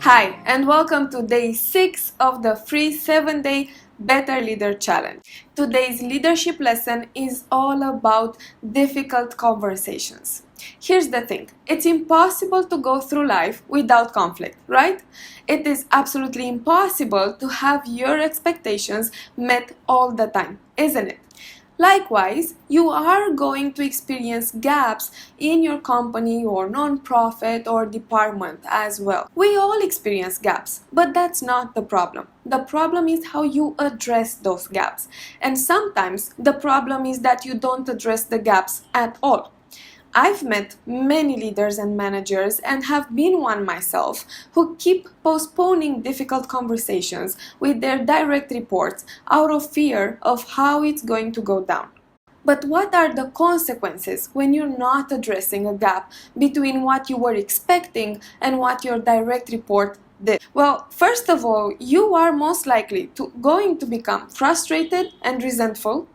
Hi, and welcome to day 6 of the free 7-day Better Leader Challenge. Today's leadership lesson is all about difficult conversations. Here's the thing, it's impossible to go through life without conflict, right? It is absolutely impossible to have your expectations met all the time, isn't it? Likewise, you are going to experience gaps in your company or non-profit or department as well. We all experience gaps, but that's not the problem. The problem is how you address those gaps. And sometimes the problem is that you don't address the gaps at all. I've met many leaders and managers and have been one myself who keep postponing difficult conversations with their direct reports out of fear of how it's going to go down. But what are the consequences when you're not addressing a gap between what you were expecting and what your direct report did? Well, first of all, you are most likely going to become frustrated and resentful.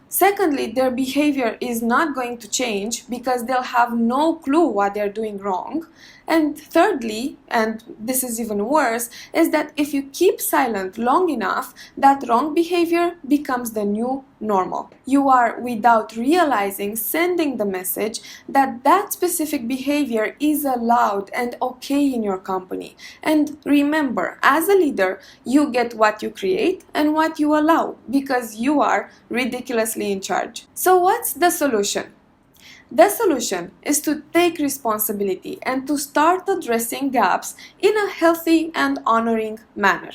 Secondly, their behavior is not going to change because they'll have no clue what they're doing wrong. And thirdly, and this is even worse, is that if you keep silent long enough, that wrong behavior becomes the new normal. You are, without realizing, sending the message that that specific behavior is allowed and okay in your company. And remember, as a leader, you get what you create and what you allow because you are ridiculously in charge. So what's the solution? The solution is to take responsibility and to start addressing gaps in a healthy and honoring manner.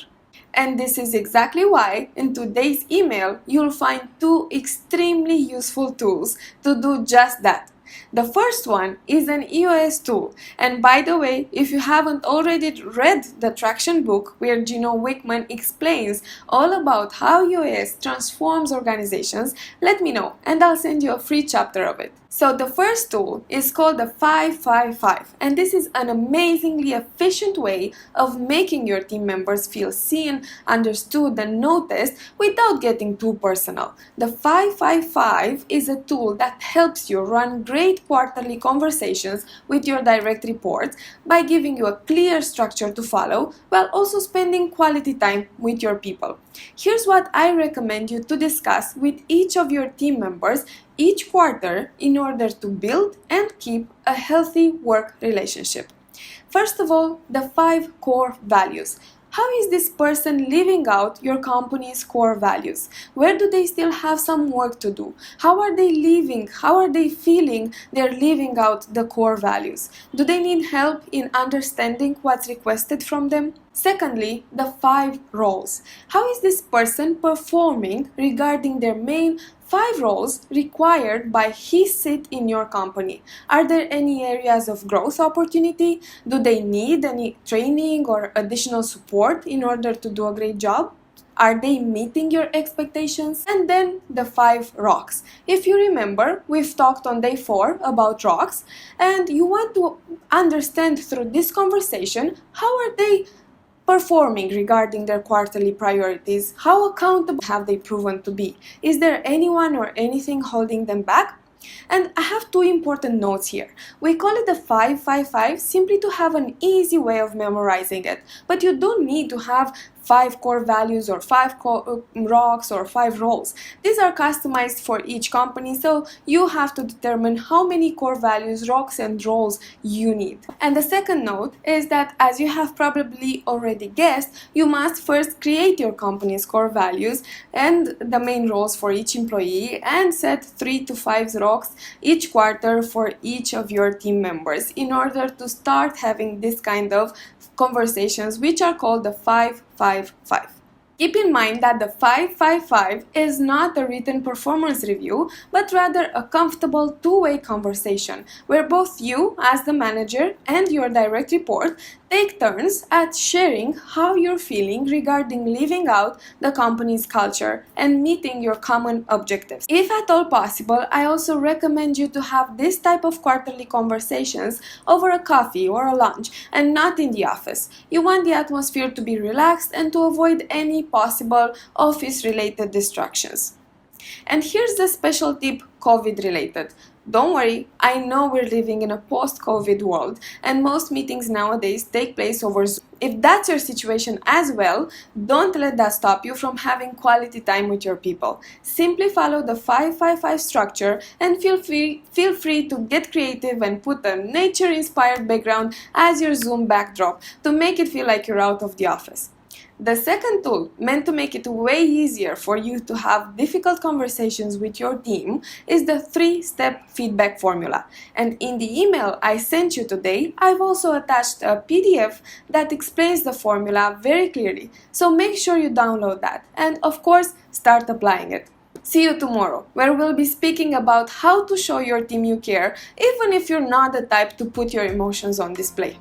And this is exactly why in today's email you'll find two extremely useful tools to do just that. The first one is an EOS tool, and by the way, if you haven't already read the Traction book where Gino Wickman explains all about how EOS transforms organizations, let me know and I'll send you a free chapter of it. So the first tool is called the 555, and this is an amazingly efficient way of making your team members feel seen, understood and noticed without getting too personal. The 555 is a tool that helps you run great quarterly conversations with your direct reports by giving you a clear structure to follow while also spending quality time with your people. Here's what I recommend you to discuss with each of your team members each quarter in order to build and keep a healthy work relationship. First of all, the 5 core values. How is this person living out your company's core values? Where do they still have some work to do? How are they living? How are they feeling they're living out the core values? Do they need help in understanding what's requested from them? Secondly, the 5 roles. How is this person performing regarding their main 5 roles required by his seat in your company? Are there any areas of growth opportunity? Do they need any training or additional support in order to do a great job? Are they meeting your expectations? And then the 5 rocks. If you remember, we've talked on day 4 about rocks, and you want to understand through this conversation how are they performing regarding their quarterly priorities. How accountable have they proven to be? Is there anyone or anything holding them back? And I have 2 important notes here. We call it the 555 simply to have an easy way of memorizing it. But you don't need to have 5 core values or 5 rocks or 5 roles. These are customized for each company, so you have to determine how many core values, rocks and roles you need. And the second note is that, as you have probably already guessed, you must first create your company's core values and the main roles for each employee and set 3 to 5 rocks each quarter for each of your team members in order to start having this kind of conversations, which are called the 555. Keep in mind that the 555 is not a written performance review, but rather a comfortable 2-way conversation where both you, as the manager, and your direct report take turns at sharing how you're feeling regarding living out the company's culture and meeting your common objectives. If at all possible, I also recommend you to have this type of quarterly conversations over a coffee or a lunch and not in the office. You want the atmosphere to be relaxed and to avoid any possible office-related distractions. And here's the special tip COVID related. Don't worry, I know we're living in a post-COVID world and most meetings nowadays take place over Zoom. If that's your situation as well, don't let that stop you from having quality time with your people. Simply follow the 5-5-5 structure and feel free to get creative and put a nature-inspired background as your Zoom backdrop to make it feel like you're out of the office. The second tool, meant to make it way easier for you to have difficult conversations with your team, is the 3-step feedback formula. And in the email I sent you today, I've also attached a PDF that explains the formula very clearly. So make sure you download that and, of course, start applying it. See you tomorrow, where we'll be speaking about how to show your team you care, even if you're not the type to put your emotions on display.